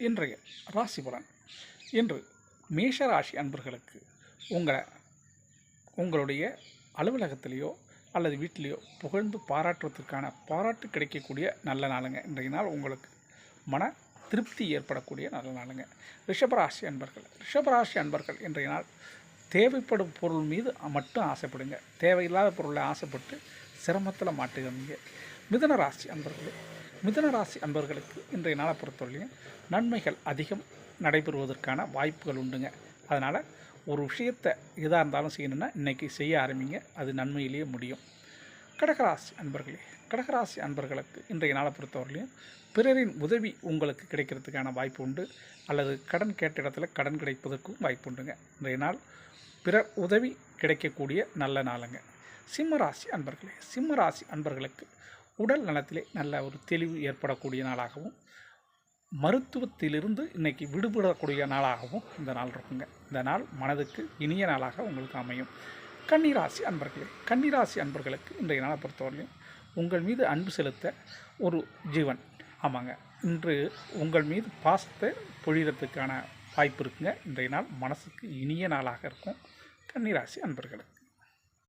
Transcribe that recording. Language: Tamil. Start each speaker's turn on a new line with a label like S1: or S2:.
S1: இன்றைய ராசி பலன். இன்று மேஷ ராசி அன்பர்களுக்கு உங்களுடைய அலுவலகத்திலேயோ அல்லது வீட்டிலேயோ புகழ்ந்து பாராட்டுவதற்கான பாராட்டு கிடைக்கக்கூடிய நல்ல நாளுங்க. இன்றைய நாள் உங்களுக்கு மன திருப்தி ஏற்படக்கூடிய நல்ல நாளுங்க. ரிஷபராசி அன்பர்கள் இன்றைய நாள் தேவைப்படும் பொருள் மீது மட்டும் ஆசைப்படுங்க. தேவையில்லாத பொருளை ஆசைப்பட்டு சிரமத்தில் மாட்டுகிறீங்க. மிதுன ராசி அன்பர்களுக்கு இன்றைய நாளை பொறுத்தவரையிலையும் நன்மைகள் அதிகம் நடைபெறுவதற்கான வாய்ப்புகள் உண்டுங்க. அதனால் ஒரு விஷயத்தை எதாக இருந்தாலும் செய்யணுன்னா இன்றைக்கி செய்ய ஆரம்பிங்க, அது நன்மையிலேயே முடியும். கடகராசி அன்பர்களுக்கு இன்றைய நாளை பொறுத்தவரையிலையும் பிறரின் உதவி உங்களுக்கு கிடைக்கிறதுக்கான வாய்ப்பு உண்டு, அல்லது கடன் கேட்ட இடத்துல கடன் கிடைப்பதற்கும் வாய்ப்பு உண்டுங்க. இன்றைய நாள் பிறர் உதவி கிடைக்கக்கூடிய நல்ல நாளுங்க. சிம்மராசி அன்பர்களுக்கு உடல் நலத்திலே நல்ல ஒரு தெளிவு ஏற்படக்கூடிய நாளாகவும் மருத்துவத்திலிருந்து இன்றைக்கி விடுபடக்கூடிய நாளாகவும் இந்த நாள் இருக்குங்க. இந்த நாள் மனதுக்கு இனிய நாளாக உங்களுக்கு அமையும். கன்னிராசி அன்பர்களுக்கு இன்றைய நாளை பொறுத்தவரையிலும் உங்கள் மீது அன்பு செலுத்த ஒரு ஜீவன் இன்று உங்கள் மீது பாசத்தை பொழிகிறதுக்கான வாய்ப்பு இருக்குங்க. இன்றைய நாள் மனசுக்கு இனிய நாளாக இருக்கும் கன்னிராசி அன்பர்களுக்கு.